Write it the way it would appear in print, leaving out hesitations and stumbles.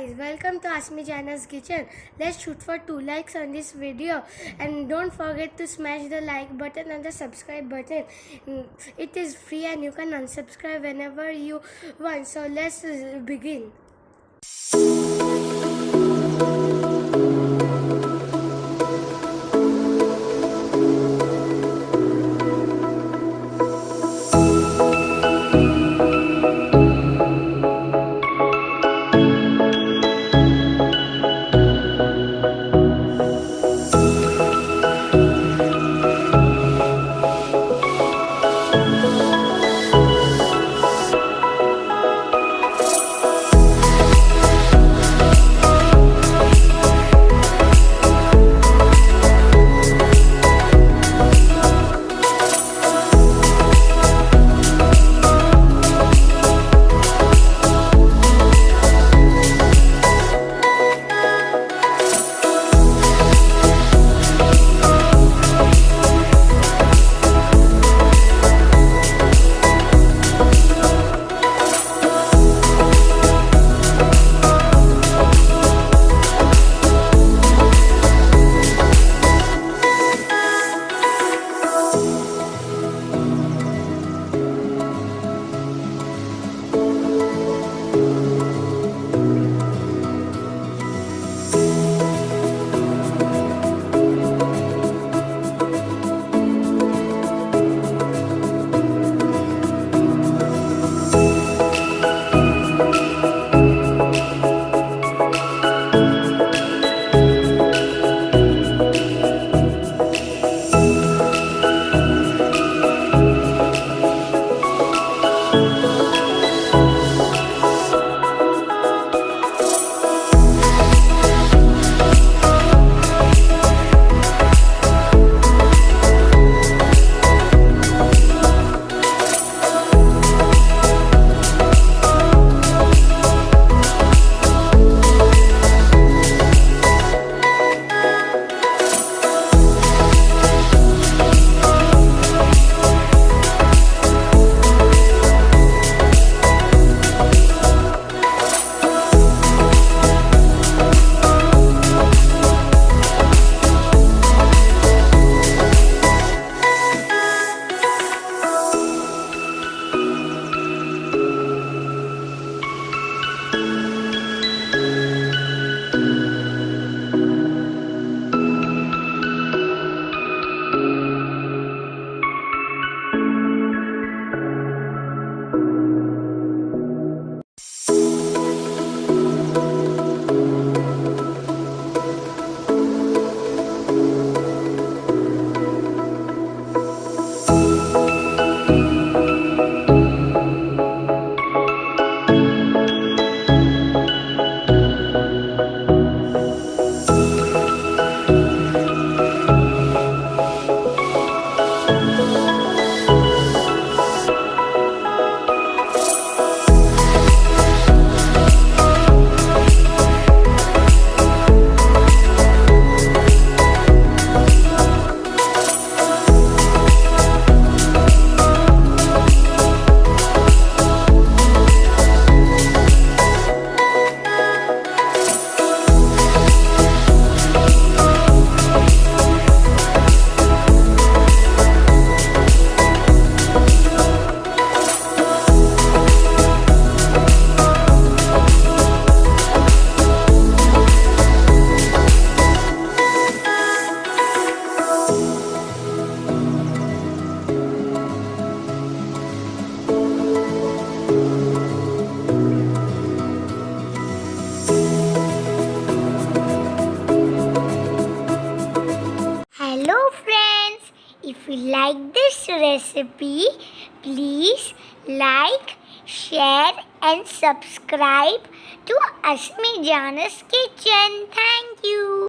guys, welcome to Asmi Jana's kitchen. Let's shoot for 2 likes on this video, and don't forget to smash the like button and the subscribe button. It is free and you can unsubscribe whenever you want. So let's begin. Hello friends, if you like this recipe, please like, share and subscribe to Asmi Jana's Kitchen. Thank you.